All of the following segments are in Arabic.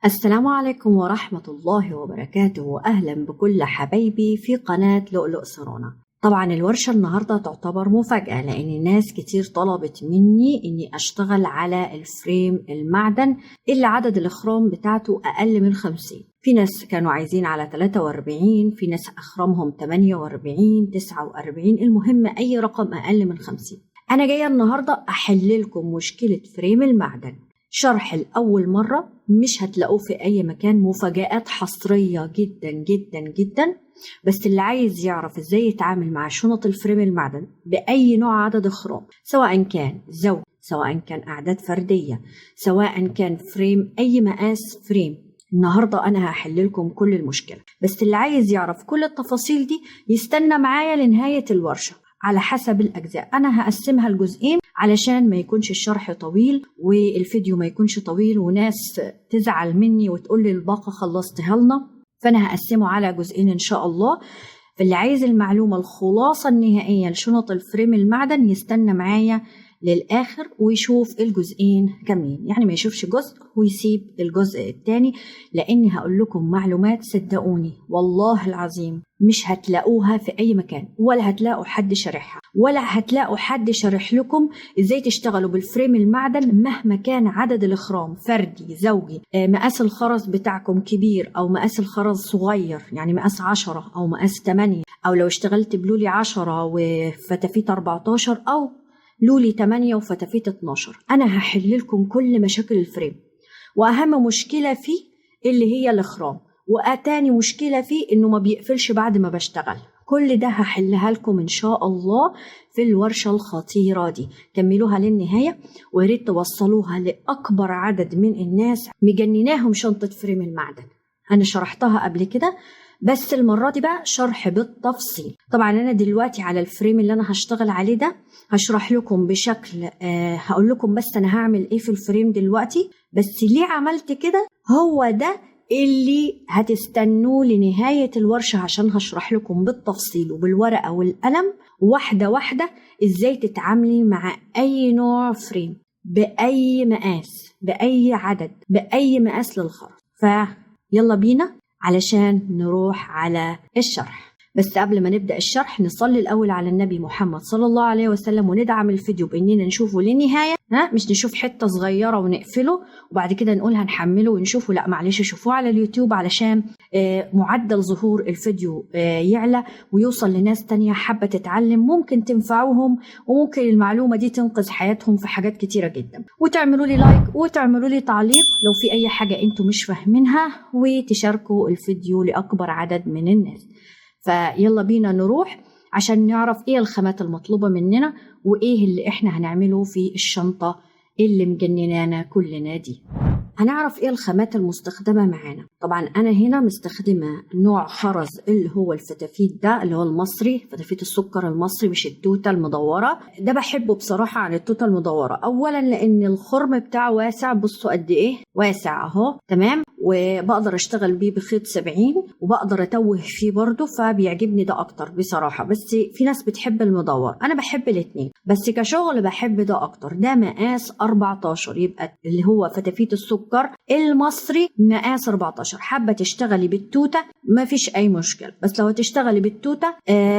السلام عليكم ورحمة الله وبركاته، وأهلا بكل حبايبي في قناة لؤلؤ سرانا. طبعا الورشة النهاردة تعتبر مفاجأة لأن ناس كتير طلبت مني إني أشتغل على الفريم المعدن اللي عدد الإخرام بتاعته أقل من 50. في ناس كانوا عايزين على 43، في ناس أخرامهم 48 49، المهم أي رقم أقل من 50. أنا جاية النهاردة أحل لكم مشكلة فريم المعدن. شرح الأول مرة، مش هتلاقوه في أي مكان، مفاجآت حصرية جدا جدا جدا. بس اللي عايز يعرف ازاي يتعامل مع شنط الفريم المعدن بأي نوع عدد إخرام، سواء كان زوج، سواء كان أعداد فردية، سواء كان فريم أي مقاس فريم، النهاردة أنا هحل لكم كل المشكلة. بس اللي عايز يعرف كل التفاصيل دي يستنى معايا لنهاية الورشة على حسب الأجزاء. أنا هقسمها لجزئين علشان ما يكونش الشرح طويل والفيديو ما يكونش طويل وناس تزعل مني وتقول لي الباقة خلصتها لنا، فأنا هقسمه على جزئين إن شاء الله. فاللي عايز المعلومة الخلاصة النهائية لشنط الفريم المعدن يستنى معايا للآخر ويشوف الجزئين كاملين، يعني ما يشوفش جزء ويسيب الجزء التاني، لأني هقول لكم معلومات صدقوني والله العظيم مش هتلاقوها في أي مكان، ولا هتلاقوا حد شارحها، ولا هتلاقوا حد شارح لكم إزاي تشتغلوا بالفريم المعدن مهما كان عدد الإخرام، فردي زوجي، مقاس الخرز بتاعكم كبير أو مقاس الخرز صغير، يعني مقاس 10 أو مقاس 8، أو لو اشتغلت بلولي 10 وفتافيت 14 أو لولي 8 وفتافيت 12. أنا هحل لكم كل مشاكل الفريم، وأهم مشكلة فيه اللي هي الإخرام، وتاني مشكلة فيه إنه ما بيقفلش بعد ما بشتغل. كل ده هحلها لكم إن شاء الله في الورشة الخطيرة دي. كملوها للنهاية وياريت توصلوها لأكبر عدد من الناس مجنناهم شنطة فريم المعدن. أنا شرحتها قبل كده بس المرة دي بقى شرح بالتفصيل. طبعا أنا دلوقتي على الفريم اللي أنا هشتغل عليه ده هشرح لكم بشكل هقول لكم بس أنا هعمل إيه في الفريم دلوقتي، بس ليه عملت كده هو ده اللي هتستنوه لنهاية الورشة عشان هشرح لكم بالتفصيل وبالورقة والقلم واحدة واحدة إزاي تتعاملي مع أي نوع فريم بأي مقاس بأي عدد بأي مقاس للخرز. فيلا بينا علشان نروح على الشرح. بس قبل ما نبدأ الشرح نصلي الأول على النبي محمد صلى الله عليه وسلم، وندعم الفيديو بإننا نشوفه للنهاية، مش نشوف حتة صغيرة ونقفله وبعد كده نقول هنحمله ونشوفه، لا معلش شوفوه على اليوتيوب علشان معدل ظهور الفيديو يعلى ويوصل لناس تانية حابة تتعلم، ممكن تنفعوهم وممكن المعلومة دي تنقذ حياتهم في حاجات كتيرة جدا. وتعملوا لي لايك وتعملوا لي تعليق لو في أي حاجة انتوا مش فاهمينها، وتشاركوا الفيديو لأكبر عدد من الناس. فيلا بينا نروح عشان نعرف ايه الخامات المطلوبة مننا وايه اللي احنا هنعمله في الشنطة اللي مجننانا كلنا دي. هنعرف ايه الخامات المستخدمة معانا. طبعا انا هنا مستخدمة نوع خرز اللي هو الفتافيت ده اللي هو المصري، فتافيت السكر المصري، مش التوتة المدورة. ده بحبه بصراحة عن التوتة المدورة، اولا لان الخرم بتاعه واسع، بصوا قد ايه واسع اهو، تمام، وبقدر اشتغل بيه بخيط 70 وبقدر اتوه فيه برضو، فبيعجبني ده اكتر بصراحة. بس في ناس بتحب المدور، انا بحب الاتنين بس كشغل بحب ده اكتر. ده مقاس 14، يبقى اللي هو فتافيت السكر المصري مقاس 14. حابة تشتغلي بالتوتة ما فيش اي مشكلة، بس لو هتشتغلي بالتوتة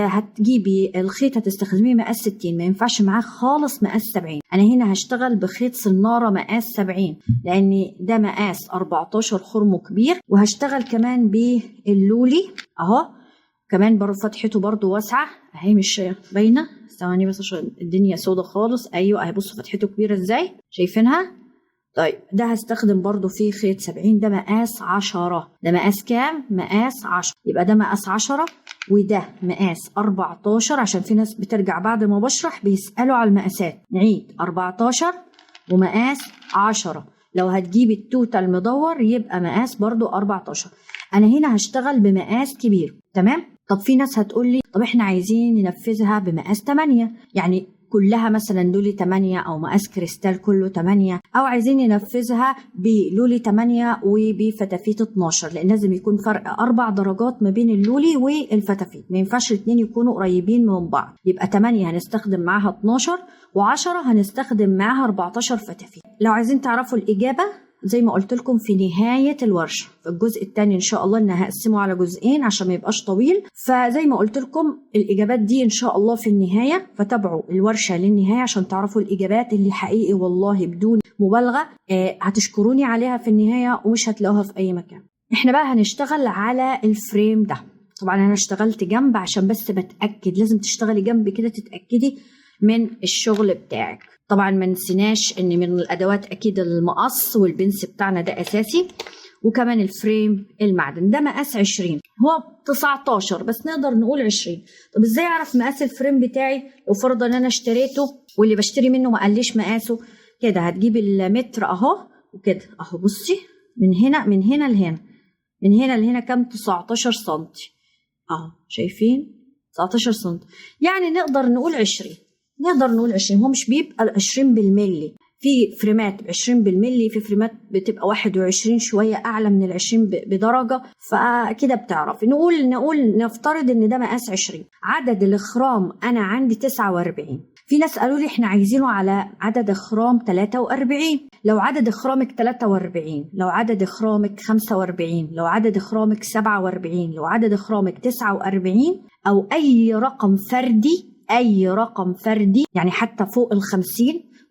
هتجيبي الخيط هتستخدميه مقاس 60، ما ينفعش معاه خالص مقاس 70. انا هنا هشتغل بخيط صنارة مقاس 70 لان ده مقاس 14 خرمه كبير، وهشتغل كمان باللولي اهو، كمان برضه فتحته برضه واسعة اهي، مش باينة، ثواني بس عشان الدنيا سودة خالص. ايوه اهي بصوا فتحته كبيرة ازاي، شايفينها؟ طيب ده هستخدم برضو فيه خيط 70، ده مقاس 10. ده مقاس كام؟ مقاس 10، يبقى ده مقاس 10 وده مقاس 14، عشان في ناس بترجع بعد ما بشرح بيسألوا على المقاسات. نعيد 14 ومقاس 10. لو هتجيب التوتة المدور يبقى مقاس برضو 14. انا هنا هشتغل بمقاس كبير، تمام. طب في ناس هتقولي طب احنا عايزين ننفذها بمقاس 8، يعني كلها مثلا لولي 8 او مقاس كريستال كله 8، او عايزين ننفذها بلولي 8 وبفتافيت 12، لان لازم يكون فرق 4 درجات ما بين اللولي والفتافيت، ما ينفعش الاثنين يكونوا قريبين من بعض. يبقى 8 هنستخدم معاها 12 و10 هنستخدم معاها 14 فتافيت. لو عايزين تعرفوا الاجابه زي ما قلت لكم في نهاية الورشة، في الجزء الثاني إن شاء الله، إن هقسمه على جزئين عشان ما يبقاش طويل. فزي ما قلت لكم الإجابات دي إن شاء الله في النهاية، فتابعوا الورشة للنهاية عشان تعرفوا الإجابات اللي حقيقي والله بدون مبالغة هتشكروني عليها في النهاية ومش هتلاقوها في أي مكان. إحنا بقى هنشتغل على الفريم ده. طبعا أنا اشتغلت جنب عشان بس بتأكد، لازم تشتغلي جنب كده تتأكدي من الشغل بتاعك. طبعا ما نسيناش ان من الادوات اكيد المقص والبنس بتاعنا ده اساسي، وكمان الفريم المعدن ده مقاس 20، هو 19 بس نقدر نقول 20. طب ازاي اعرف مقاس الفريم بتاعي لو فرضا ان انا اشتريته واللي بشتري منه ما قاليش مقاسه؟ كده هتجيب المتر اهو وكده اهو، بصي من هنا لهنا كام؟ 19 سنتي اهو، شايفين 19 سنتي، يعني نقدر نقول 20. هو مش بيبقى 20 بالملي، في فريمات 20 بالملي، في فريمات بتبقى 21 شوية أعلى من 20 بدرجة. فكده بتعرفي نفترض إن ده مقاس 20. عدد الإخرام أنا عندي 49. في ناس قالوا لي إحنا عايزينه على عدد إخرام 43. لو عدد إخرامك 43، لو عدد إخرامك 45، لو عدد إخرامك 47، لو عدد إخرامك 49، أو أي رقم فردي يعني حتى فوق 50،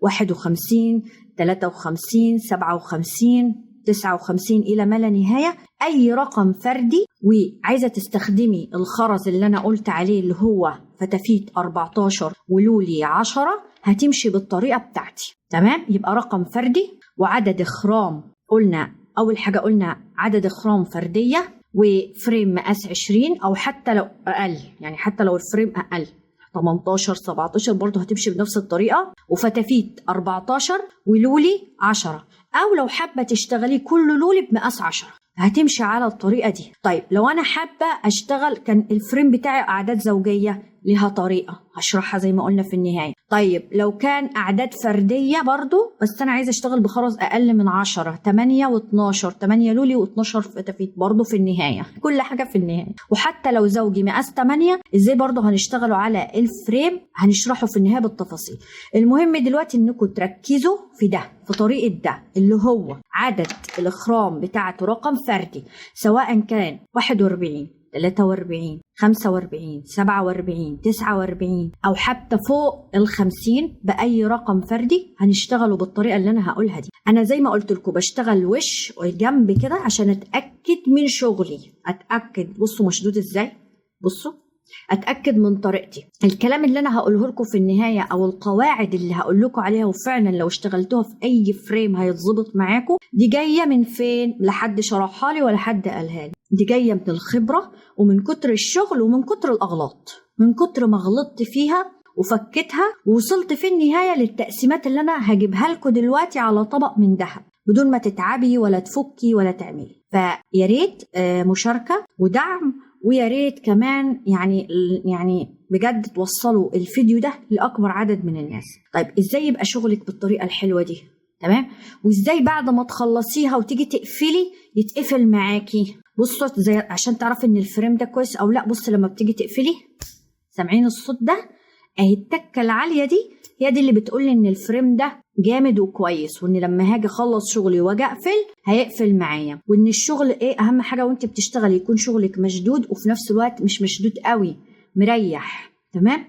51 53 57 59 إلى ما لا نهاية، أي رقم فردي وعايزة تستخدمي الخرز اللي أنا قلت عليه اللي هو فتافيت 14 ولولي 10، هتمشي بالطريقة بتاعتي. تمام؟ يبقى رقم فردي وعدد إخرام، قلنا أول حاجة قلنا عدد إخرام فردية وفريم مقاس 20 أو حتى لو أقل، يعني حتى لو الفريم أقل 18 17 برضه هتمشي بنفس الطريقة، وفتافيت 14 ولولي 10، أو لو حابة تشتغلي كل لولي بمقاس 10 هتمشي على الطريقة دي. طيب لو أنا حابة أشتغل كان الفريم بتاعي أعداد زوجية، لها طريقة هشرحها زي ما قلنا في النهاية. طيب لو كان أعداد فردية برضو بس أنا عايزة أشتغل بخرز أقل من 10، 8 و12، 8 لولي و12 فتافيت برضو في النهاية، كل حاجة في النهاية. وحتى لو زوجي مقاس 8 إزاي برضو هنشتغلوا على الفريم، هنشرحه في النهاية بالتفاصيل. المهم دلوقتي إنكم تركزوا في ده، في طريقة ده اللي هو عدد الإخرام بتاعته رقم فردي، سواء كان 41 43 45 47 49 أو حتى فوق 50 بأي رقم فردي، هنشتغله بالطريقة اللي أنا هقولها دي. أنا زي ما قلت لكم بشتغل وش وجنب كده عشان أتأكد من شغلي، أتأكد. بصوا مشدود إزاي، بصوا أتأكد من طريقتي. الكلام اللي أنا هقوله لكم في النهاية أو القواعد اللي هقول لكم عليها وفعلا لو اشتغلتوها في أي فريم هيتظبط معاكم، دي جاية من فين؟ لحد شرحها لي ولا حد قالها لي، دي جاية من الخبرة ومن كتر الشغل ومن كتر الأغلاط، من كتر ما غلطت فيها وفكتها ووصلت في النهاية للتقسيمات اللي أنا هجيبها لكم دلوقتي على طبق من ذهب بدون ما تتعبي ولا تفكي ولا تعملي. فياريت مشاركة ودعم، ويا ريت كمان يعني بجد توصلوا الفيديو ده لأكبر عدد من الناس. طيب ازاي يبقى شغلك بالطريقة الحلوة دي؟ تمام؟ وازاي بعد ما تخلصيها وتيجي تقفلي يتقفل معاكي؟ بصوا زي عشان تعرفي ان الفريم ده كويس او لا. بص لما بتيجي تقفلي، سامعين الصوت ده؟ اهي التكة العالية دي هي دي اللي بتقولي ان الفريم ده جامد وكويس، وان لما هاجي اخلص شغلي واجي اقفل هيقفل معايا، وان الشغل ايه اهم حاجه وانت بتشتغلي يكون شغلك مشدود وفي نفس الوقت مش مشدود قوي، مريح. تمام؟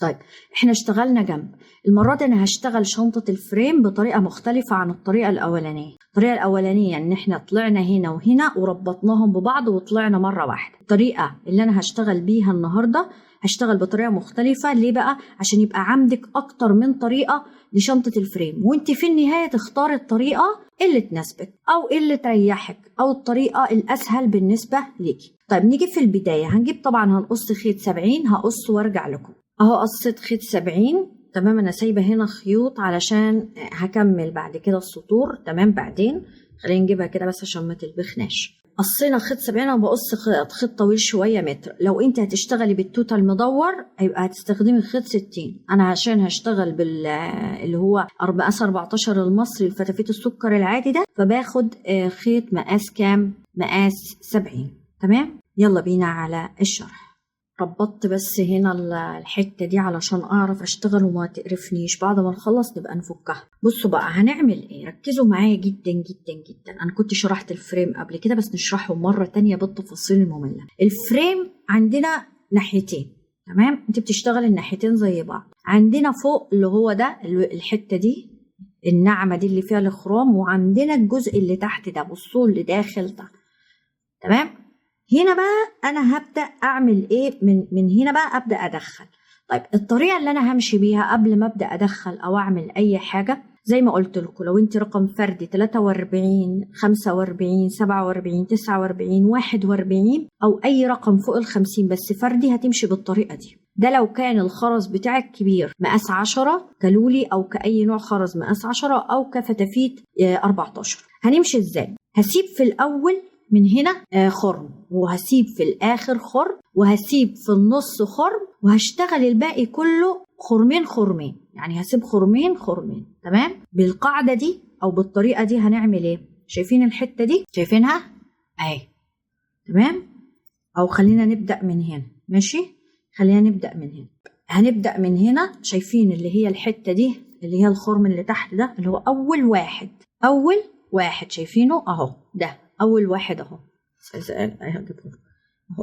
طيب احنا اشتغلنا جنب. المره دي انا هشتغل شنطه الفريم بطريقه مختلفه عن الطريقه الاولانيه. الطريقه الاولانيه ان احنا طلعنا هنا وهنا وربطناهم ببعض وطلعنا مره واحده. الطريقه اللي انا هشتغل بيها النهارده هشتغل بطريقة مختلفة. ليه بقى؟ عشان يبقى عندك أكتر من طريقة لشنطة الفريم، وانت في النهاية تختار الطريقة اللي تناسبك أو اللي تريحك أو الطريقة الأسهل بالنسبة ليكي. طيب نيجي في البداية، هنجيب طبعا هنقص خيط 70، هقص وارجع لكم. أهو قصيت خيط 70. تمام؟ أنا سايبة هنا خيوط علشان هكمل بعد كده السطور. تمام؟ بعدين خلينا نجيبها كده بس عشان ما تلبخناش. قصينا خيط 70، انا بقص خيط طويل شويه متر. لو انت هتشتغلي بالتوتال مدور هيبقى هتستخدمي خيط 60. انا عشان هشتغل اللي هو مقاس 14 المصري الفتافيت السكر العادي ده، فباخد خيط مقاس كام؟ مقاس 70. تمام؟ يلا بينا على الشرح. ربطت بس هنا الحتة دي علشان اعرف اشتغل وما تقرفنيش. بعد ما نخلص نبقى نفكها. بصوا بقى هنعمل ايه، ركزوا معايا جدا جدا جدا. انا كنت شرحت الفريم قبل كده بس نشرحه مرة تانية بالتفاصيل المملة. الفريم عندنا ناحيتين، تمام؟ انت بتشتغل الناحيتين زي بعض. عندنا فوق اللي هو ده الحتة دي الناعمة دي اللي فيها الخرام، وعندنا الجزء اللي تحت ده، بصوا اللي داخل ده، تمام؟ هنا بقى انا هبدأ اعمل ايه، من هنا بقى ابدأ ادخل. طيب الطريقة اللي انا همشي بيها قبل ما ابدأ ادخل او اعمل اي حاجة زي ما قلت لكم، لو انت رقم فردي 43 45 47 49 41 او اي رقم فوق ال50 بس فردي هتمشي بالطريقة دي. ده لو كان الخرز بتاعك كبير مقاس 10 كلولي او كأي نوع خرز مقاس 10 او كفتافيت 14. هنمشي ازاي؟ هسيب في الاول من هنا خرم، وهسيب في الاخر خرم، وهسيب في النص خرم، وهشتغل الباقي كله خرمين خرمين، يعني هسيب خرمين خرمين، تمام؟ بالقاعدة دي او بالطريقة دي هنعمل ايه؟ شايفين الحتة دي؟ شايفينها؟ اهي، تمام؟ او خلينا نبدأ من هنا، ماشي؟ خلينا نبدأ من هنا. هنبدأ من هنا، شايفين اللي هي الحتة دي اللي هي الخرم اللي تحت ده اللي هو اول واحد، اول واحد شايفينه اهو، ده اول واحد اهو،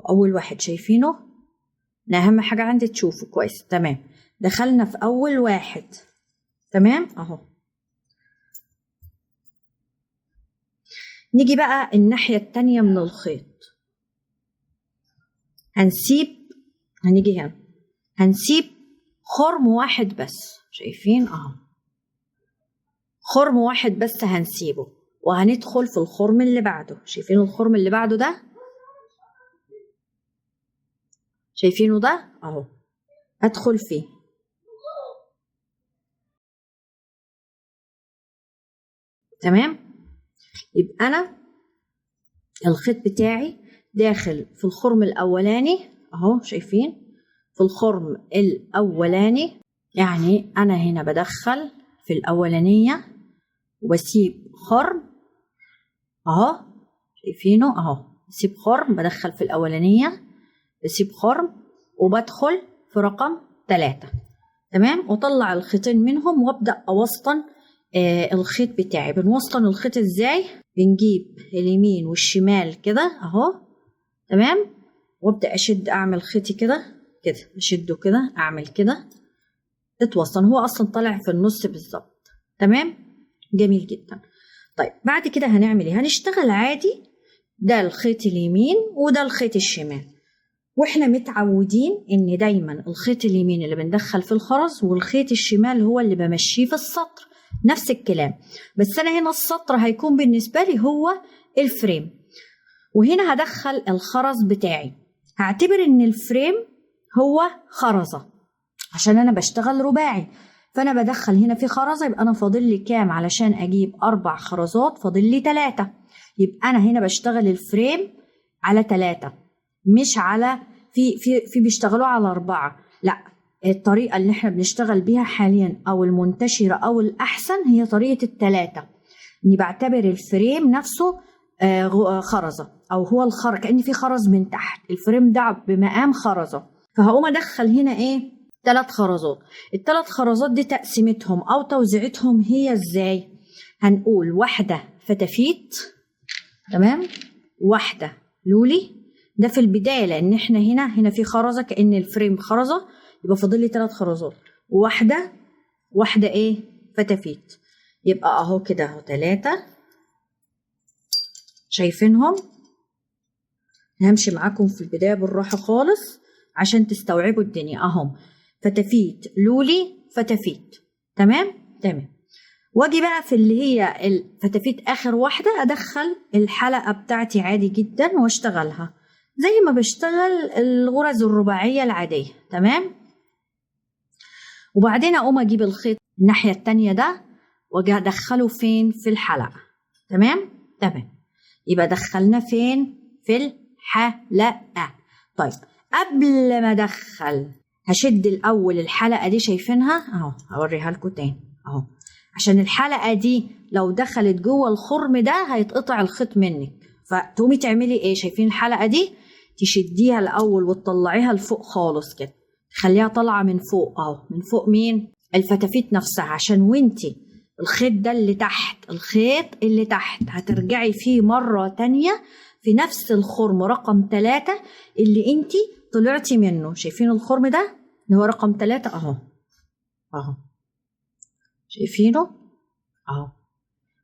اول واحد شايفينه. اهم حاجة عندي تشوفوا كويس، تمام؟ دخلنا في اول واحد، تمام اهو. نيجي بقى الناحية التانية من الخيط، هنيجي هنا هنسيب خرم واحد بس، شايفين اهو، خرم واحد بس هنسيبه، وهندخل في الخرم اللي بعده. شايفين الخرم اللي بعده ده؟ شايفينه ده اهو، ادخل فيه، تمام؟ يبقى انا الخيط بتاعي داخل في الخرم الاولاني اهو، شايفين في الخرم الاولاني، يعني انا هنا بدخل في الاولانيه وبسيب خرم اهو، شايفينه اهو، بسيب خرم، بدخل في الاولانيه بسيب خرم، وبدخل في رقم 3، تمام؟ وطلع الخيطين منهم وابدا اوسطن الخيط بتاعي. بنوسطن الخيط ازاي؟ بنجيب اليمين والشمال كده اهو، تمام؟ وابدا اشد، اعمل خيطي كده كده، اشده كده، اعمل كده، اتوسطن. هو اصلا طالع في النص بالظبط، تمام؟ جميل جدا. طيب بعد كده هنعمل ايه؟ هنشتغل عادي، ده الخيط اليمين وده الخيط الشمال، واحنا متعودين ان دايما الخيط اليمين اللي بندخل في الخرز والخيط الشمال هو اللي بمشيه في السطر، نفس الكلام. بس انا هنا السطر هيكون بالنسبه لي هو الفريم، وهنا هدخل الخرز بتاعي. هعتبر ان الفريم هو خرزه عشان انا بشتغل رباعي، فانا بدخل هنا في خرزه، يبقى انا فاضل لي كام علشان اجيب 4 خرزات؟ فاضل لي 3. يبقى انا هنا بشتغل الفريم على 3، مش على في بيشتغلوا على 4. لا، الطريقه اللي احنا بنشتغل بيها حاليا او المنتشره او الاحسن هي طريقه ال3، اني بعتبر الفريم نفسه خرزه، او هو الخرز كأن في خرز من تحت، الفريم ده بمقام خرزه. فهقوم ادخل هنا ايه؟ 3 خرزات. ال3 خرزات دي تقسيمتهم او توزيعتهم هي ازاي؟ هنقول واحده فتافيت، تمام؟ واحده لولي، ده في البدايه لان احنا هنا في خرزه كأن الفريم خرزه، يبقى فاضل لي 3 خرزات، واحده ايه؟ فتافيت. يبقى اهو كده اهو 3، شايفينهم؟ همشي معاكم في البدايه بالراحه خالص عشان تستوعبوا الدنيا اهم. فتافيت لولي فتافيت، تمام؟ تمام. واجي بقى في اللي هي الفتافيت اخر واحده ادخل الحلقه بتاعتي عادي جدا واشتغلها زي ما بشتغل الغرز الرباعيه العاديه، تمام؟ وبعدين اقوم اجيب الخيط الناحيه التانيه ده واجي ادخله فين؟ في الحلقه، تمام؟ تمام. يبقى دخلنا فين؟ في الحلقه. طيب قبل ما ادخل هشد الاول الحلقه دي، شايفينها اهو، هوريها لكم تاني اهو، عشان الحلقه دي لو دخلت جوه الخرم ده هيتقطع الخيط منك، فتقومي تعملي ايه؟ شايفين الحلقه دي؟ تشديها الاول وتطلعيها لفوق خالص كده، تخليها طالعه من فوق اهو، من فوق مين؟ الفتافيت نفسها، عشان وانتي الخيط ده اللي تحت، الخيط اللي تحت هترجعي فيه مرة تانية في نفس الخرم رقم 3 اللي انتي طلعتي منه. شايفين الخرم ده اللي هو رقم 3 اهو، اهو شايفينه اهو،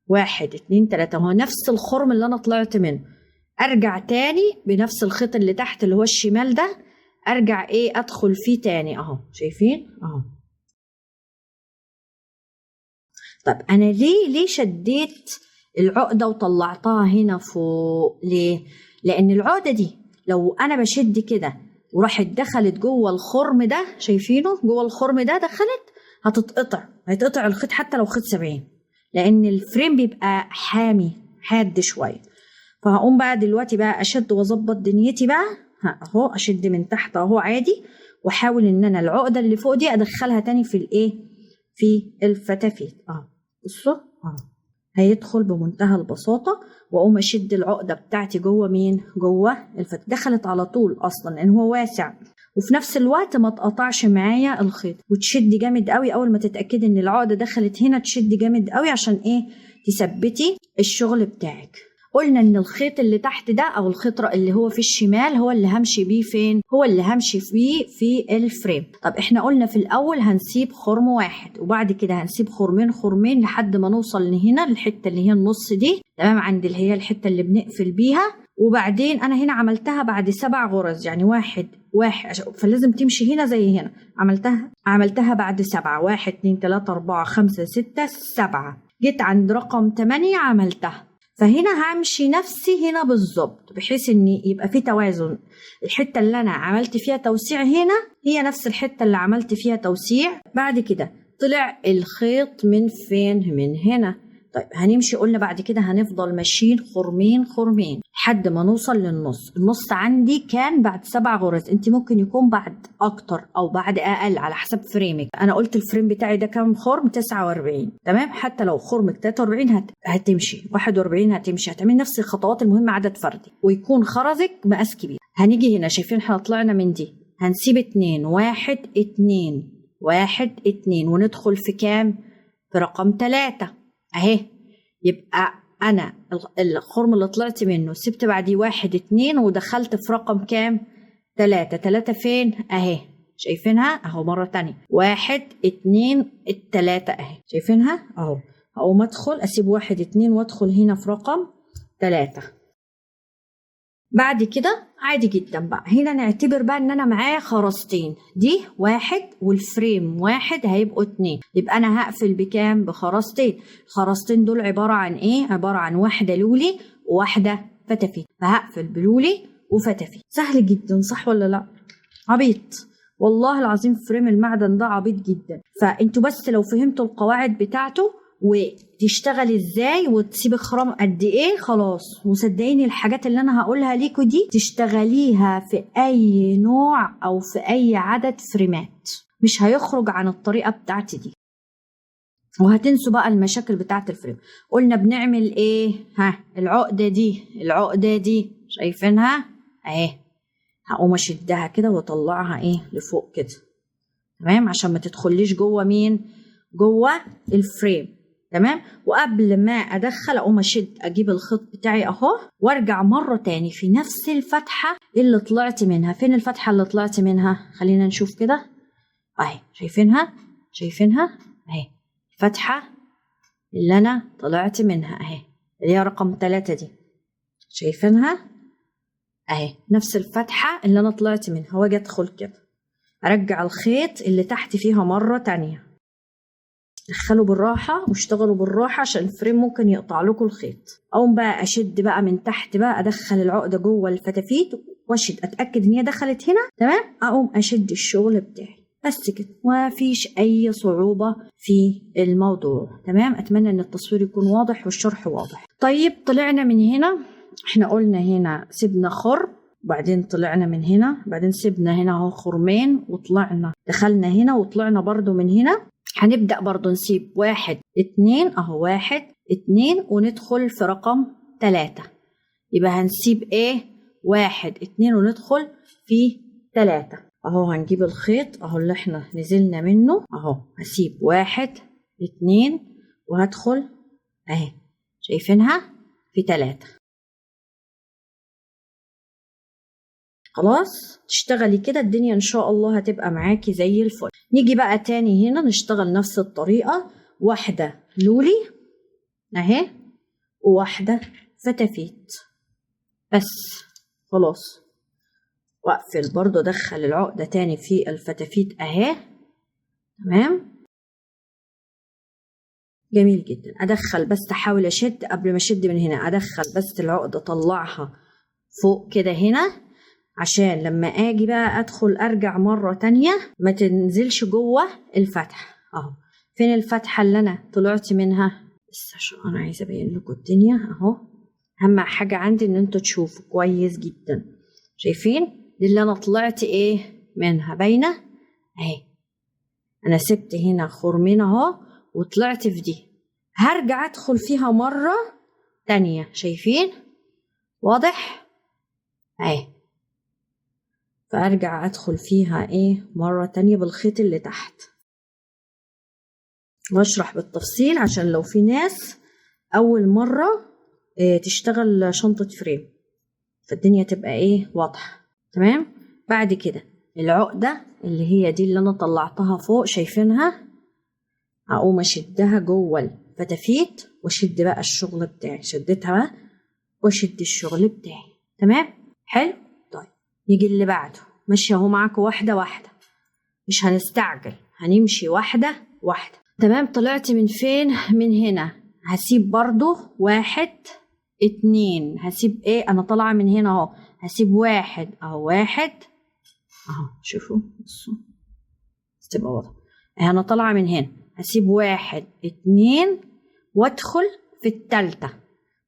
1 2 3، هو نفس الخرم اللي انا طلعت منه. ارجع تاني بنفس الخيط اللي تحت اللي هو الشمال ده، ارجع ايه ادخل فيه تاني اهو، شايفين اهو. طب انا ليه شديت العقده وطلعتها هنا فوق؟ ليه؟ لان العقده دي لو انا بشد كده وراحت دخلت جوه الخرم ده، شايفينه جوه الخرم ده دخلت، هيتقطع الخيط حتى لو خيط 70، لان الفريم بيبقى حامي حاد شويه. فهقوم بقى دلوقتي بقى اشد واظبط دنيتي بقى اهو، اشد من تحت اهو عادي، واحاول ان انا العقده اللي فوق دي ادخلها تاني في الايه، في الفتافيت اهو. بصوا اهو هيدخل بمنتهى البساطه، واقوم اشد العقده بتاعتي جوه مين؟ جوه الفتافيت، دخلت على طول اصلا لان هو واسع، وفي نفس الوقت ما تقطعش معايا الخيط. وتشدي جامد قوي اول ما تتاكدي ان العقده دخلت هنا، تشدي جامد قوي عشان ايه؟ تثبتي الشغل بتاعك. قلنا ان الخيط اللي تحت ده او الخيط اللي هو في الشمال هو اللي همشي بيه فين؟ هو اللي همشي بيه في الفريم. طب احنا قلنا في الاول هنسيب خرم واحد، وبعد كده هنسيب خرمين لحد ما نوصل لهنا الحته اللي هي النص دي، تمام، عند اللي هي الحته اللي بنقفل بيها. وبعدين انا هنا عملتها بعد 7 غرز، يعني واحد فلازم تمشي هنا زي هنا. عملتها بعد 7، 1 2 3 4 5 6 7، جيت عند رقم 8 عملتها. فهنا همشي نفسي هنا بالظبط، بحيث ان يبقى في توازن. الحته اللي انا عملت فيها توسيع هنا هي نفس الحته اللي عملت فيها توسيع. بعد كده طلع الخيط من فين؟ من هنا. طيب هنمشي، قلنا بعد كده هنفضل ماشيين خرمين لحد ما نوصل للنص. النص عندي كان بعد 7 غرز، انت ممكن يكون بعد اكتر او بعد اقل على حسب فريمك. انا قلت الفريم بتاعي ده كام خرم؟ 49، تمام. حتى لو خرمك 43 هتمشي، 41 هتمشي، هتعمل نفس الخطوات، المهم عدد فردي ويكون خرزك مقاس كبير. هنيجي هنا، شايفين احنا طلعنا من دي، هنسيب 2 1 2 1 2 وندخل في كام؟ في رقم 3 اهي. يبقى انا الخرم اللي طلعت منه سبت بعديه 1 2 ودخلت في رقم كام؟ 3 فين؟ اهي شايفينها اهو. مرة تانية 1 2 3 اهي شايفينها اهو. هقوم ادخل اسيب 1 2 وادخل هنا في رقم 3. بعد كده عادي جدا بقى، هنا نعتبر بقى ان انا معايا خرزتين، دي 1 والفريم 1 هيبقوا 2، يبقى انا هقفل بكام؟ بخرزتين. الخرزتين دول عبارة عن ايه؟ عبارة عن واحدة لولي وواحدة فتافيت، فهقفل بلولي وفتافيت. سهل جدا صح ولا لا؟ عبيط والله العظيم، فريم المعدن ده عبيط جدا. فانتوا بس لو فهمتوا القواعد بتاعته وتشتغل ازاي وتسيب خرام قد ايه خلاص. وصدقيني الحاجات اللي انا هقولها ليكوا دي تشتغليها في اي نوع او في اي عدد فريمات، مش هيخرج عن الطريقة بتاعتي دي. وهتنسوا بقى المشاكل بتاعت الفريم. قلنا بنعمل ايه؟ العقدة دي شايفينها اهي، هقوم اشدها كده واطلعها ايه لفوق كده، تمام، عشان ما تدخليش جوه مين؟ جوه الفريم، تمام. وقبل ما ادخل اقوم اجيب الخيط بتاعي اهو، وارجع مره تاني في نفس الفتحه اللي طلعت منها. فين الفتحه اللي طلعت منها؟ خلينا نشوف كده اهي، شايفينها اهي، الفتحه اللي انا طلعت منها اهي اللي هي رقم 3 دي، شايفينها اهي، نفس الفتحه اللي انا طلعت منها. واجي ادخل كده ارجع الخيط اللي تحت فيها مره تانية. دخلوا بالراحة واشتغلوا بالراحة عشان الفريم ممكن يقطع لكم الخيط. اقوم بقى اشد بقى من تحت بقى، ادخل العقدة جوه الفتافيت واشد، اتأكد ان هي دخلت هنا، تمام. اقوم اشد الشغل بتاعي بس كده، ومفيش اي صعوبة في الموضوع، تمام. اتمنى ان التصوير يكون واضح والشرح واضح. طيب طلعنا من هنا، احنا قلنا هنا سيبنا خرم، بعدين طلعنا من هنا، بعدين سيبنا هنا اهو خرمين وطلعنا، دخلنا هنا وطلعنا برضو من هنا. هنبدأ برضو نسيب 1 2 اهو، 1 2 وندخل في رقم 3. يبقى هنسيب ايه؟ 1 2 وندخل في 3 اهو. هنجيب الخيط اهو اللي احنا نزلنا منه اهو، هسيب 1 2 وهدخل اهي، شايفينها في 3. خلاص تشتغلي كده الدنيا ان شاء الله هتبقى معاكي زي الفل. نيجي بقى تاني هنا نشتغل نفس الطريقة، واحدة لولي اهي وواحدة فتافيت بس. خلاص واقفل برضو، ادخل العقدة تاني في الفتافيت اهي. تمام جميل جدا. ادخل بس احاول اشد قبل ما اشد من هنا، ادخل بس العقدة اطلعها فوق كده هنا، عشان لما اجي بقى ادخل ارجع مرة تانية ما تنزلش جوه الفتحة اهو. فين الفتحة اللي انا طلعت منها؟ بس عشان انا عايزة ابين لكم الدنيا اهو. اهم حاجة عندي ان انتوا تشوفوا كويس جدا. شايفين دي اللي انا طلعت ايه منها؟ باينة اهي. انا سبت هنا خرمين اهو وطلعت في دي، هرجع ادخل فيها مرة تانية. شايفين واضح اهي؟ فارجع ادخل فيها ايه مرة تانية بالخيط اللي تحت، واشرح بالتفصيل عشان لو في ناس اول مرة تشتغل شنطة فريم فالدنيا تبقى ايه واضحة. تمام. بعد كده العقدة اللي هي دي اللي انا طلعتها فوق، شايفينها؟ هقوم اشدها جوه الفتافيت واشد بقى الشغل بتاعي. شدتها بقى واشد الشغل بتاعي. تمام حلو. طيب يجي اللي بعده، ماشيه اهو معاكم واحده واحده، مش هنستعجل، هنمشي واحده واحده. تمام. طلعت من فين؟ من هنا. هسيب برضو 1 2، هسيب ايه؟ انا طالعه من هنا اهو، هسيب 1 اهو، 1 اهو. شوفوا بصوا تبقى واضحه. انا طالعه من هنا، هسيب 1 2 وادخل في التالتة.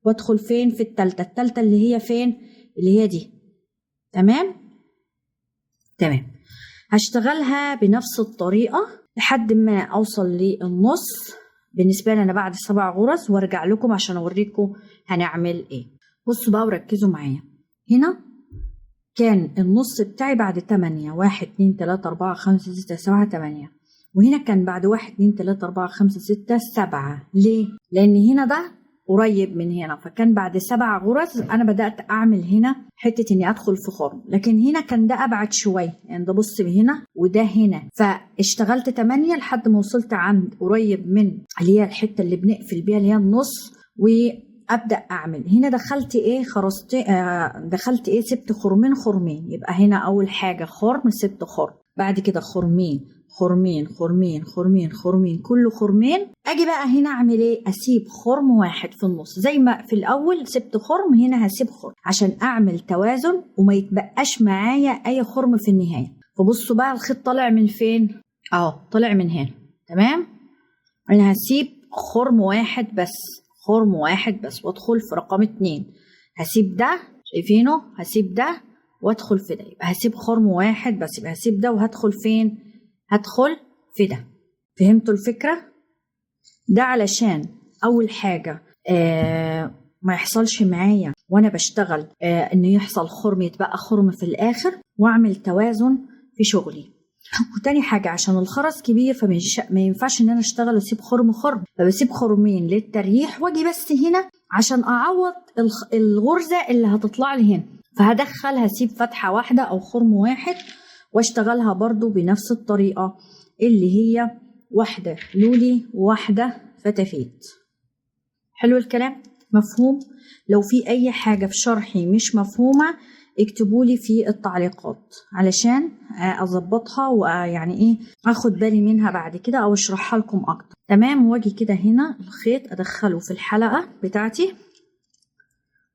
وادخل فين؟ في التالتة. التالتة اللي هي فين؟ اللي هي دي. تمام تمام. هشتغلها بنفس الطريقة لحد ما اوصل للنص بالنسبة لي انا بعد 7 غرز، وارجع لكم عشان اوريكم هنعمل ايه. بصوا بقى وركزوا معايا. هنا كان النص بتاعي بعد 8، 1 2 3 4 5 6 7 8، وهنا كان بعد 1 2 3 4 5 6 7. ليه؟ لان هنا ده قريب من هنا، فكان بعد 7 غرز انا بدأت اعمل هنا حتة اني ادخل في خرم، لكن هنا كان ده ابعد شوية، يعني ده بص هنا وده هنا، فاشتغلت 8 لحد ما وصلت عند قريب من اللي هي الحتة اللي بنقفل بيها اللي هي النص، وابدأ اعمل هنا. دخلت ايه؟ خرجت دخلت ايه؟ سبت خرمين خرمين. يبقى هنا اول حاجة خرم، سبت خرم، بعد كده خرمين خرمين خرمين خرمين خرمين، كله خرمين. اجي بقى هنا اعمل ايه؟ اسيب خرم واحد في النص زي ما في الاول سبت خرم، هنا هسيب خرم عشان اعمل توازن وما يتبقاش معايا اي خرم في النهايه. فبصوا بقى الخيط طالع من فين اهو؟ طالع من هنا. تمام. انا هسيب خرم واحد بس، خرم واحد بس، وادخل في رقم 2. هسيب ده، شايفينه؟ هسيب ده وادخل في ده، يبقى هسيب خرم واحد بس، يبقى هسيب ده وهدخل فين؟ هدخل في ده. فهمتوا الفكرة؟ ده علشان اول حاجة ما يحصلش معايا وانا بشتغل انه يحصل خرم يتبقى خرم في الاخر، واعمل توازن في شغلي. وتاني حاجة عشان الخرز كبير فما ينفعش ان انا اشتغل واسيب خرم، فبسيب خرمين للتريح، واجي بس هنا عشان اعوض الغرزة اللي هتطلع لي هنا، فهدخل هسيب فتحة واحدة او خرم واحد واشتغلها برضو بنفس الطريقة اللي هي واحدة لولي وواحدة فتافيت. حلو الكلام؟ مفهوم؟ لو في اي حاجة في شرحي مش مفهومة اكتبولي في التعليقات علشان اظبطها ويعني ايه اخد بالي منها بعد كده او اشرحها لكم اكتر. تمام. واجي كده هنا الخيط ادخله في الحلقة بتاعتي،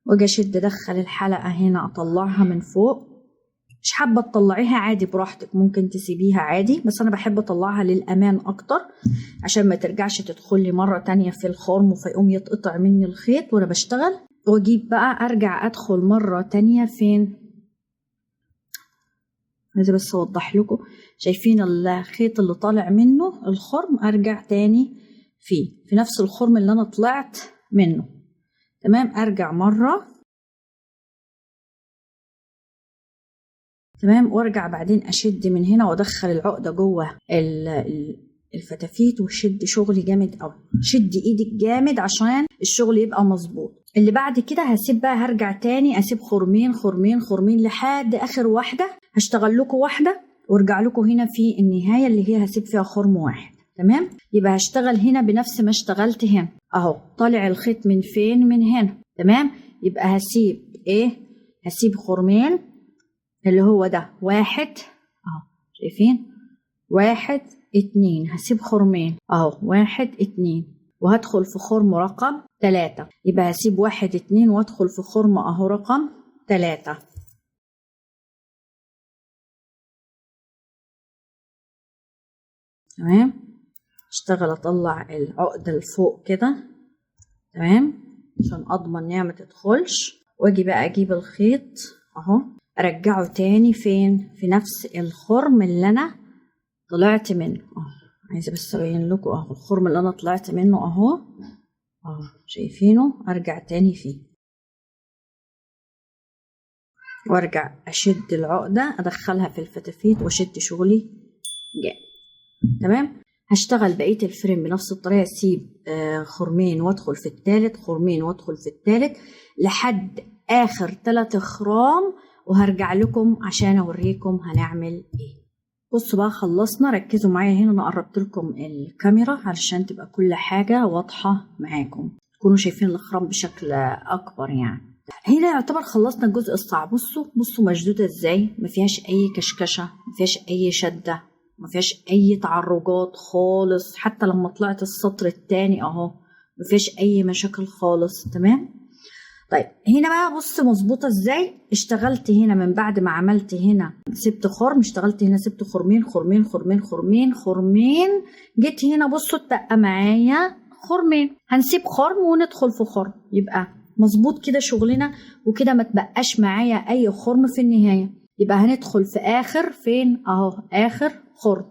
واجي اشد ادخل الحلقة هنا اطلعها من فوق. مش حابة تطلعيها عادي براحتك، ممكن تسيبيها عادي، بس انا بحب اطلعها للامان اكتر عشان ما ترجعش تدخلي مرة تانية في الخرم فيقوم يتقطع مني الخيط وانا بشتغل. واجيب بقى ارجع ادخل مرة تانية فين؟ عايزة بس اوضح لكم. شايفين الخيط اللي طالع منه الخرم؟ ارجع تاني في نفس الخرم اللي انا طلعت منه. تمام. ارجع مرة تمام. وارجع بعدين اشد من هنا وادخل العقده جوه الفتافيت وشد شغلي جامد قوي. شد ايدك جامد عشان الشغل يبقى مظبوط. اللي بعد كده هسيب بقى، هرجع تاني اسيب خرمين خرمين خرمين لحد اخر واحده. هشتغل لكم واحده وارجع لكم هنا في النهايه اللي هي هسيب فيها خرم واحد. تمام. يبقى هشتغل هنا بنفس ما اشتغلت هنا اهو. طالع الخيط من فين؟ من هنا. تمام. يبقى هسيب ايه؟ هسيب خرمين اللي هو ده واحد اهو، شايفين؟ واحد اتنين. هسيب خرمين اهو، واحد اتنين، وهدخل في خرم رقم 3. يبقى هسيب واحد اتنين وادخل في خرم اهو رقم 3. تمام. اشتغل اطلع العقدة لفوق كده. تمام، عشان اضمن انها ما تدخلش. واجي بقى اجيب الخيط اهو، ارجعه تاني فين؟ في نفس الخرم اللي انا طلعت منه اهو. عايزه بس ابين لكم اهو الخرم اللي انا طلعت منه اهو اهو، شايفينه؟ ارجع تاني فيه وارجع اشد العقده، ادخلها في الفتافيت واشد شغلي جامد. تمام. هشتغل بقيه الفريم بنفس الطريقه. اسيب خرمين وادخل في الثالث، خرمين وادخل في الثالث لحد اخر 3 خرام، وهرجع لكم عشان اوريكم هنعمل ايه. بصوا بقى، خلصنا. ركزوا معايا هنا، انا قربت لكم الكاميرا علشان تبقى كل حاجه واضحه معاكم، تكونوا شايفين الخرام بشكل اكبر يعني. هنا يعتبر خلصنا الجزء الصعب. بصوا مشدوده ازاي، ما فيهاش اي كشكشه، ما فيهاش اي شده، ما فيهاش اي تعرجات خالص. حتى لما طلعت السطر الثاني اهو ما فيهاش اي مشاكل خالص. تمام. طيب هنا بقى بص مظبوطه ازاي. اشتغلت هنا من بعد ما عملت هنا سبت خرم، اشتغلت هنا سبت خرمين خرمين خرمين خرمين خرمين. جيت هنا بصوا اتبقى معايا خرمين، هنسيب خرم وندخل في خرم. يبقى مظبوط كده شغلنا، وكده ما تبقاش معايا اي خرم في النهايه. يبقى هندخل في اخر فين اهو، اخر خرم.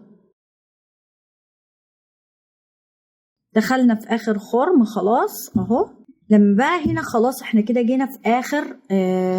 دخلنا في اخر خرم خلاص اهو. لما بقى هنا خلاص احنا كده جينا في اخر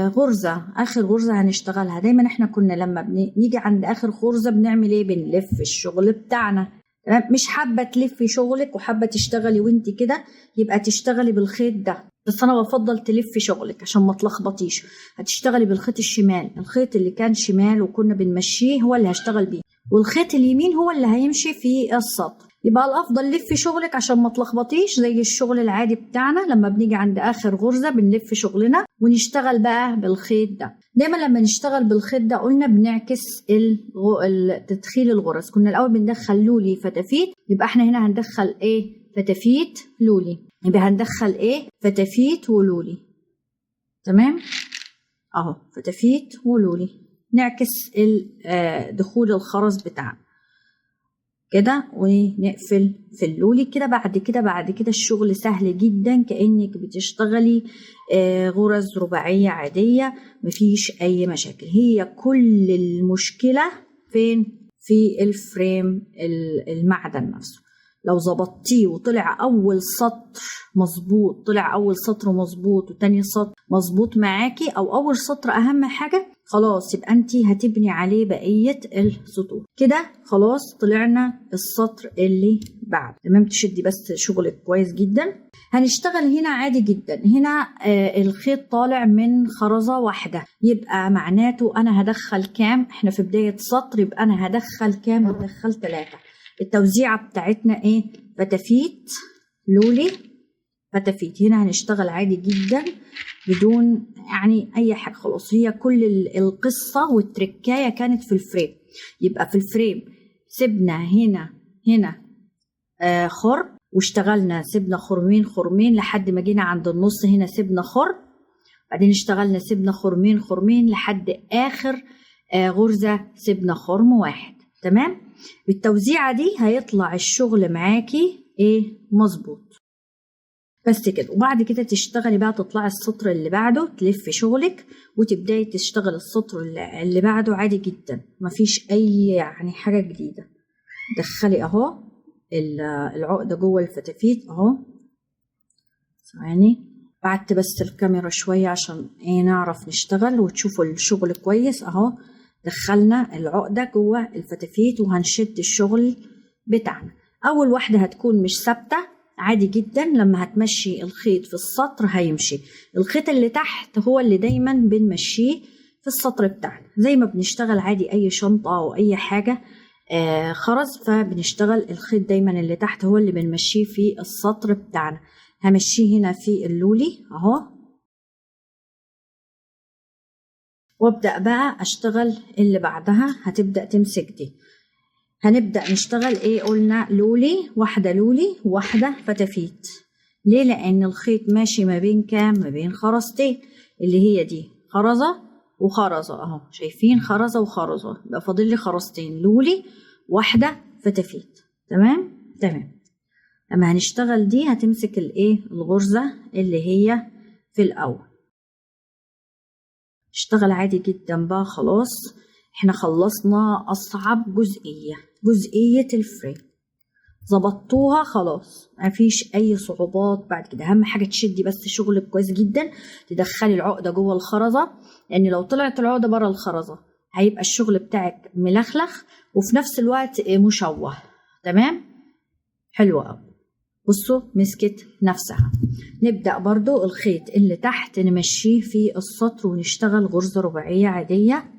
غرزة. اخر غرزة هنشتغلها. دايما احنا كنا لما بنيجي عند اخر غرزة بنعمل ايه؟ بنلف الشغل بتاعنا. تمام. مش حابة تلفي شغلك وحابة تشتغلي وانت كده، يبقى تشتغلي بالخيط ده. بس انا بفضل تلفي شغلك عشان ما تلخبطيش. هتشتغلي بالخيط الشمال. الخيط اللي كان شمال وكنا بنمشيه هو اللي هشتغل بيه، والخيط اليمين هو اللي هيمشي في السطر. يبقى الافضل لفي شغلك عشان ما تلخبطيش زي الشغل العادي بتاعنا. لما بنيجي عند اخر غرزه بنلف شغلنا ونشتغل بقى بالخيط ده. دايما لما نشتغل بالخيط ده قلنا بنعكس تدخيل الغرز. كنا الاول بندخل لولي فتافيت، يبقى احنا هنا هندخل ايه؟ فتافيت لولي. يبقى هندخل ايه؟ فتافيت ولولي. تمام اهو، فتافيت ولولي. نعكس دخول الخرز بتاعنا كده ونقفل في اللولي كده. بعد كده الشغل سهل جدا، كأنك بتشتغلي غرز رباعية عادية، مفيش أي مشاكل. هي كل المشكلة فين؟ في الفريم المعدن نفسه. لو ظبطتيه وطلع أول سطر مظبوط، طلع أول سطر مظبوط وتاني سطر مظبوط معاكي، أو أول سطر أهم حاجة، خلاص يبقى انتي هتبني عليه بقية السطور. كده خلاص طلعنا السطر اللي بعد. تمام. تشدي بس شغلك كويس جدا. هنشتغل هنا عادي جدا. هنا الخيط طالع من خرزة واحدة، يبقى معناته انا هدخل كام؟ احنا في بداية سطر، يبقى انا هدخل كام؟ هدخل 3. التوزيعة بتاعتنا ايه؟ فتافيت لولي فتافيت. هنا هنشتغل عادي جدا بدون يعني اي حاجه. خلاص هي كل القصه والتركايه كانت في الفريم. يبقى في الفريم سيبنا هنا خرم واشتغلنا، سيبنا خرمين خرمين لحد ما جينا عند النص. هنا سيبنا خرم، بعدين اشتغلنا سيبنا خرمين خرمين لحد اخر غرزه سيبنا خرم واحد. تمام. بالتوزيعه دي هيطلع الشغل معاكي ايه؟ مظبوط. بس كده. وبعد كده تشتغلي بقى، تطلعي السطر اللي بعده، تلفي شغلك وتبداي تشتغل السطر اللي بعده عادي جدا، مفيش اي يعني حاجه جديده. دخلي اهو العقده جوه الفتافيت اهو. ثواني، بعدت بس الكاميرا شويه عشان ايه نعرف نشتغل وتشوفوا الشغل كويس اهو. دخلنا العقدة جوه الفتافيت وهنشد الشغل بتاعنا. أول واحدة هتكون مش ثابتة عادي جدا، لما هتمشي الخيط في السطر هيمشي. الخيط اللي تحت هو اللي دايما بنمشيه في السطر بتاعنا، زي ما بنشتغل عادي أي شنطة أو أي حاجة خرز، فبنشتغل الخيط دايما اللي تحت هو اللي بنمشيه في السطر بتاعنا. همشيه هنا في اللولي اهو، وابدأ بقى اشتغل اللي بعدها. هتبدأ تمسك دي، هنبدأ نشتغل ايه؟ قلنا لولي، واحدة لولي وواحدة فتافيت. ليه؟ لان الخيط ماشي ما بين كام؟ ما بين خرزتين، اللي هي دي خرزة وخرزة اهو، شايفين؟ خرزة وخرزة، يبقى فاضل لي خرزتين، لولي واحدة فتافيت. تمام تمام. لما هنشتغل دي هتمسك الايه؟ الغرزة اللي هي في الاول. اشتغل عادي جدا بقى. خلاص احنا خلصنا اصعب جزئية، جزئية الفريم، ظبطتوها خلاص، مفيش اي صعوبات بعد كده. اهم حاجة تشدي بس شغلك كويس جدا، تدخلي العقدة جوه الخرزة، لان لو طلعت العقدة بره الخرزة هيبقى الشغل بتاعك ملخلخ وفي نفس الوقت مشوه. تمام، حلوة قوي. بصوا مسكت نفسها. نبدأ برضو الخيط اللي تحت نمشيه في السطر ونشتغل غرزة رباعية عادية.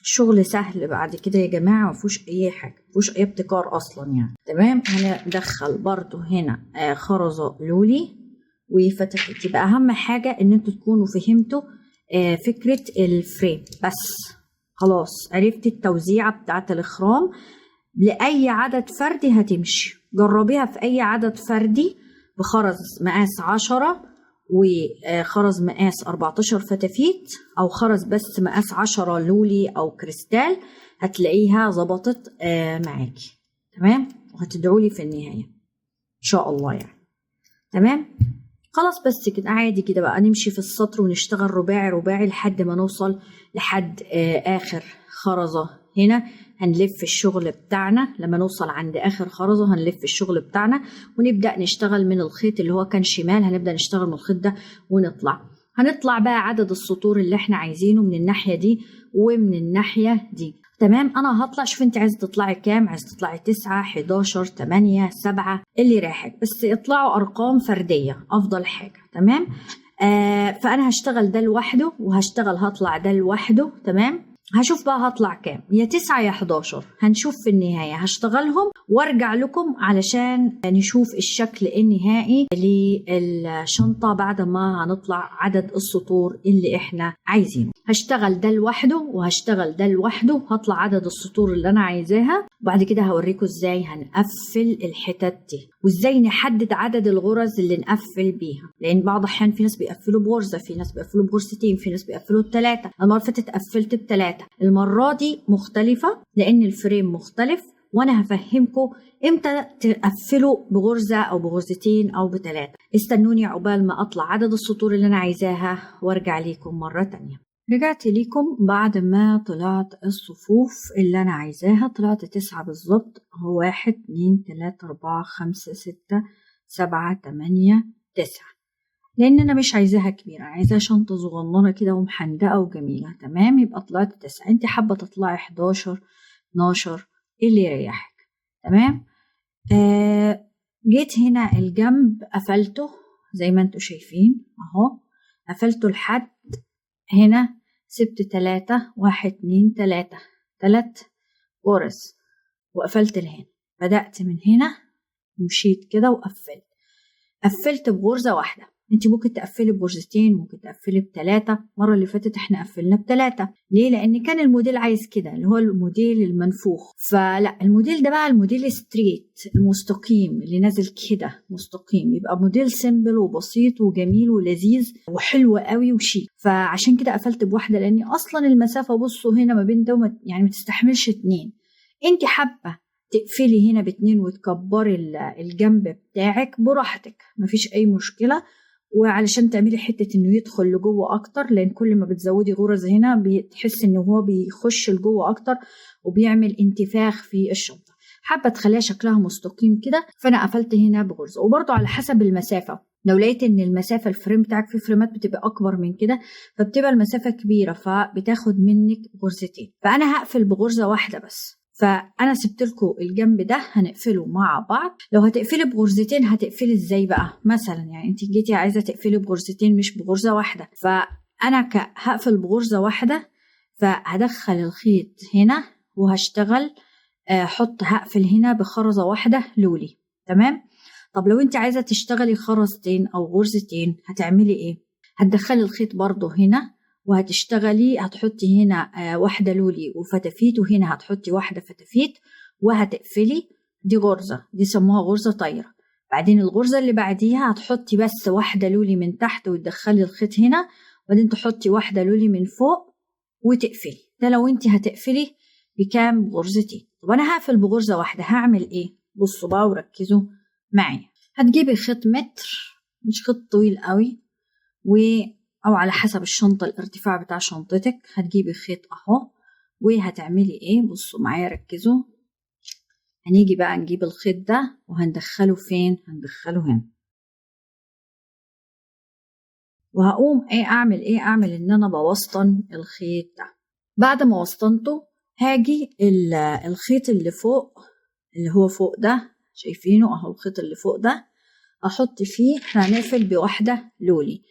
شغل سهل بعد كده يا جماعة، مفيهوش اي حاجة، مفيهوش اي ابتكار اصلا يعني. تمام. هندخل برضو هنا خرزة لولي وفتافيت. يبقى اهم حاجة ان انتوا تكونوا فهمتوا فكرة الفريم بس. خلاص عرفت التوزيعة بتاعت الإخرام لأي عدد فردي هتمشي. جربيها في أي عدد فردي بخرز مقاس 10 وخرز مقاس 14 فتافيت، أو خرز بس مقاس 10 لولي أو كريستال، هتلاقيها ظبطت معاكي. تمام، وهتدعولي في النهاية إن شاء الله يعني. تمام، خلاص بس كده عادي كده بقى. نمشي في السطر ونشتغل رباعي رباعي لحد ما نوصل لحد آخر خرزة. هنا هنلف الشغل بتاعنا، لما نوصل عند آخر خرزة هنلف الشغل بتاعنا ونبدأ نشتغل من الخيط اللي هو كان شمال. هنبدأ نشتغل من الخيط ده هنطلع بقى عدد السطور اللي احنا عايزينه من الناحية دي ومن الناحية دي. تمام، انا هطلع. شوف انت عايزه تطلعي كام، عايزه تطلعي 9 11 8 7 اللي رايحك، بس اطلعوا ارقام فرديه افضل حاجه. تمام. فانا هشتغل ده لوحده هطلع ده لوحده. تمام، هشوف بقى هطلع كام، يا 9 يا 11، هنشوف في النهاية. هشتغلهم وارجع لكم علشان نشوف الشكل النهائي للشنطة بعد ما هنطلع عدد السطور اللي احنا عايزينه. هشتغل ده لوحده وهشتغل ده لوحده، هطلع عدد السطور اللي انا عايزاها، وبعد كده هوريكم ازاي هنقفل الحتت دي وازاي نحدد عدد الغرز اللي نقفل بيها. لان بعض الاحيان في ناس بيقفلوا بغرزة، في ناس بيقفلوا بغرزتين، في ناس بيقفلوا ب3. المرة اللي فاتت قفلت ب3، المرة دي مختلفة لأن الفريم مختلف، وأنا هفهمكم إمتى تقفلوا بغرزة أو بغرزتين أو ب3. استنوني عقبال ما أطلع عدد السطور اللي أنا عايزاها وارجع ليكم مرة تانية. رجعت ليكم بعد ما طلعت الصفوف اللي أنا عايزاها. طلعت 9 بالظبط. هو 1 2 3 4 5 6 7 8 9، لان انا مش عايزاها كبيره، عايزاها شنطه صغننه كده ومحندقه وجميله. تمام، يبقى طلعت 9. انت حابه تطلعي 11 12 اللي يريحك. تمام. جيت هنا الجنب قفلته زي ما انتوا شايفين اهو، قفلته لحد هنا، سبت 3 1 2 3 غرز وقفلت لهنا. بدأت من هنا ومشيت كده قفلت بغرزه واحده. انت ممكن تقفلي بغرزتين، ممكن تقفلي ب3. المره اللي فاتت احنا قفلنا ب3. ليه؟ لان كان الموديل عايز كده، اللي هو الموديل المنفوخ. فلا، الموديل ده بقى الموديل ستريت المستقيم اللي نازل كده مستقيم، يبقى موديل سيمبل وبسيط وجميل ولذيذ وحلو قوي وشيك. فعشان كده قفلت بواحده، لان اصلا المسافه بصوا هنا ما بين ده يعني ما تستحملش 2. انت حابه تقفلي هنا ب2 وتكبري الجنب بتاعك براحتك، مفيش اي مشكله. وعلشان تعملي حته انه يدخل لجوه اكتر، لان كل ما بتزودي غرز هنا بتحس ان هو بيخش لجوه اكتر وبيعمل انتفاخ في الشنطه. حابه تخليها شكلها مستقيم كده، فانا قفلت هنا بغرزه. وبرضو على حسب المسافه، لو لقيت ان المسافة الفريم بتاعك في فريمات بتبقى اكبر من كده فبتبقى المسافة كبيرة فبتاخد منك غرزتين، فانا هقفل بغرزة واحدة بس. فانا سبت لكم الجنب ده هنقفله مع بعض. لو هتقفلي بغرزتين هتقفلي ازاي بقى؟ مثلا يعني انت جيتي عايزة تقفلي بغرزتين مش بغرزة واحدة، فانا هقفل بغرزة واحدة، فهدخل الخيط هنا وهشتغل هقفل هنا بخرزة واحدة لولي. تمام. طب لو انت عايزة تشتغلي خرزتين او غرزتين هتعملي ايه؟ هتدخلي الخيط برضو هنا وهتشتغلي، هتحطي هنا واحدة لولي وفتافيت، وهنا هتحطي واحدة فتافيت وهتقفلي. دي غرزة، دي سموها غرزة طايرة. بعدين الغرزة اللي بعديها هتحطي بس واحدة لولي من تحت وتدخلي الخيط هنا، وبعدين تحطي واحدة لولي من فوق وتقفلي. ده لو انت هتقفلي بكام؟ غرزتين. طب انا هقفل بغرزة واحدة هعمل ايه؟ بصوا بقى وركزوا معايا. هتجيبي خيط متر، مش خيط طويل قوي، او على حسب الشنطة الارتفاع بتاع شنطتك. هتجيبي خيط اهو وهتعملي ايه؟ بصوا معايا ركزوا. هنيجي بقى نجيب الخيط ده وهندخله فين؟ هندخله هنا، وهقوم اعمل ان انا بوسطن الخيط ده. بعد ما وسطنته هاجي الخيط اللي فوق، اللي هو فوق ده، شايفينه اهو الخيط اللي فوق ده، احط فيه، احنا هنقفل بواحدة لولي،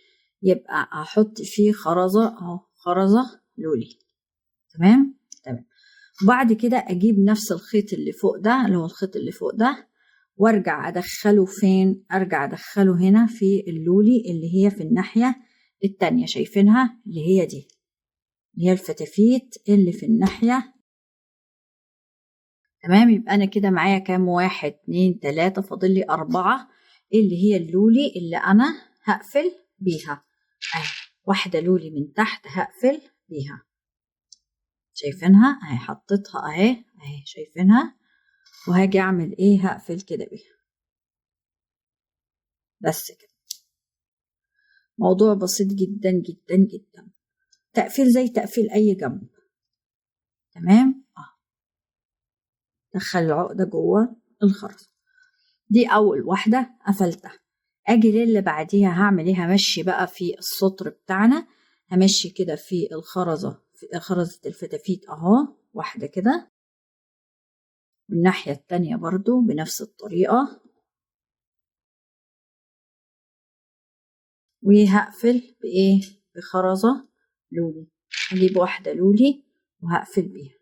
يبقى هحط فيه خرزة اهو، خرزة لولي. تمام. وبعد كده اجيب نفس الخيط اللي فوق ده، اللي هو الخيط اللي فوق ده، وارجع ادخله فين؟ ارجع ادخله هنا في اللولي اللي هي في الناحية التانية، شايفينها؟ اللي هي دي، اللي هي الفتافيت اللي في الناحية. تمام. يبقى انا كده معايا كام؟ 1 2 3، فاضل لي 4 اللي هي اللولي اللي انا هقفل بيها. اهي واحدة لولي من تحت هقفل بيها، شايفينها؟ اهي حطيتها اهي شايفينها. وهاجي اعمل ايه؟ هقفل كده بيها بس كده. موضوع بسيط جدا جدا جدا، تقفيل زي تقفيل اي جنب. تمام. دخل العقدة جوه الخرز. دي اول واحدة قفلتها. اجي للي بعديها هعمل ايه؟ همشي بقى في السطر بتاعنا، همشي كده في الخرزة، في خرزة الفتافيت اهو، واحدة كده، الناحية التانية برضو بنفس الطريقة، وهقفل بايه؟ بخرزة لولي. هجيب واحدة لولي وهقفل بيها.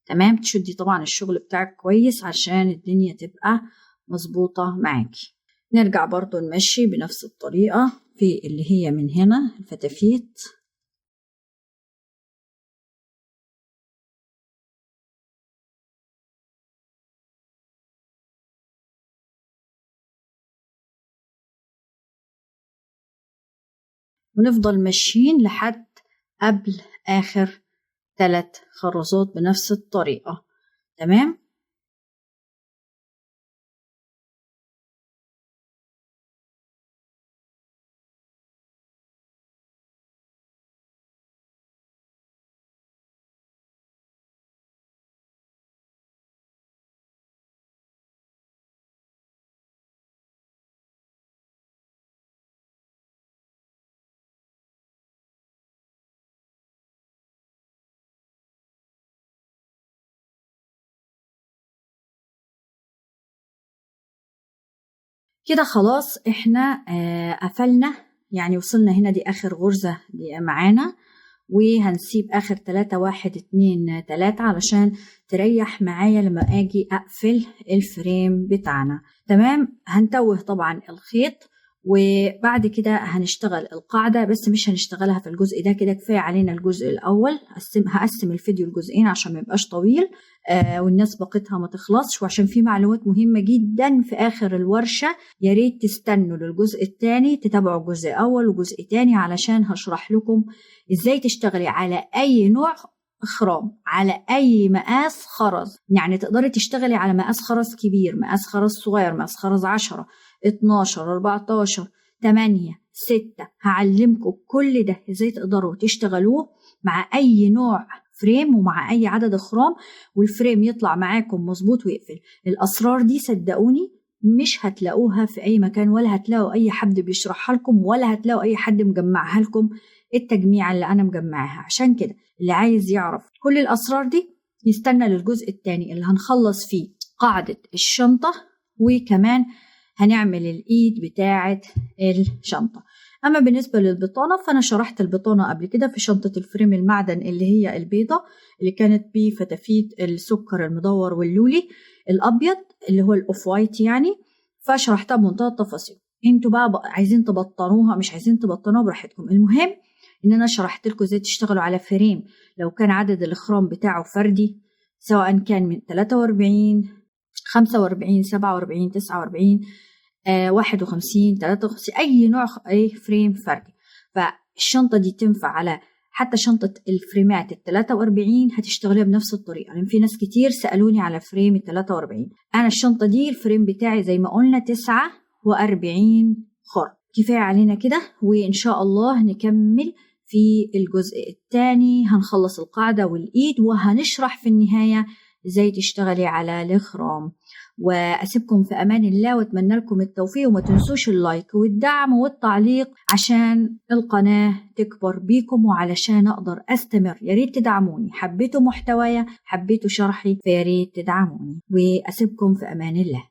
تمام. تشدي طبعا الشغل بتاعك كويس عشان الدنيا تبقى مظبوطة معاكي. نرجع برضو نمشي بنفس الطريقة في اللي هي من هنا الفتافيت، ونفضل ماشيين لحد قبل آخر 3 خرزات بنفس الطريقة. تمام. كده خلاص احنا قفلنا، يعني وصلنا هنا، دي آخر غرزة دي معانا، وهنسيب آخر 3 1 2 3 علشان تريح معايا لما أجي أقفل الفريم بتاعنا. تمام. هنتوه طبعا الخيط، وبعد كده هنشتغل القاعدة، بس مش هنشتغلها في الجزء ده، كده كفاية علينا الجزء الأول. هقسم الفيديو لجزئين عشان ما يبقاش طويل والناس باقتها ما تخلصش، وعشان في معلومات مهمة جدا في آخر الورشة، يا ريت تستنوا للجزء الثاني، تتابعوا جزء أول وجزء تاني، علشان هشرح لكم إزاي تشتغلي على أي نوع إخرام، على أي مقاس خرز. يعني تقدري تشتغلي على مقاس خرز كبير، مقاس خرز صغير، مقاس خرز 10 12 14 8 6. هعلمكم كل ده إزاي تقدروا تشتغلوه مع أي نوع فريم ومع أي عدد خرام، والفريم يطلع معاكم مظبوط ويقفل. الأسرار دي صدقوني مش هتلاقوها في أي مكان، ولا هتلاقوا أي حد بيشرحها لكم، ولا هتلاقوا أي حد مجمعها لكم التجميع اللي أنا مجمعها. عشان كده اللي عايز يعرف كل الأسرار دي يستنى للجزء الثاني اللي هنخلص فيه قاعدة الشنطة، وكمان هنعمل الإيد بتاعة الشنطة. أما بالنسبة للبطانة فأنا شرحت البطانة قبل كده في شنطة الفريم المعدن اللي هي البيضة اللي كانت بفتفيت السكر المدور واللولي الأبيض اللي هو الأوف وايت يعني، فشرحتها بمنتهى التفاصيل. انتوا بقى عايزين تبطنوها مش عايزين تبطنوها براحتكم. المهم ان انا شرحت لكم ازاي تشتغلوا على فريم لو كان عدد الاخرام بتاعه فردي، سواء كان من 43 45 47 49 51 53 اي نوع اي فريم فردي. فالشنطه دي تنفع على حتى شنطه الفريمات ال 43 هتشتغليها بنفس الطريقه، لان في ناس كتير سالوني على فريم ال 43. انا الشنطه دي الفريم بتاعي زي ما قلنا 49 خرم. كفايه علينا كده، وان شاء الله نكمل في الجزء الثاني. هنخلص القاعده والايد وهنشرح في النهايه ازاي تشتغلي على الخرام. وأسيبكم في أمان الله وأتمنى لكم التوفيق، وما تنسوش اللايك والدعم والتعليق عشان القناة تكبر بيكم وعلشان أقدر أستمر. ياريت تدعموني، حبيتوا محتوايا حبيتوا شرحي فياريت تدعموني، وأسيبكم في أمان الله.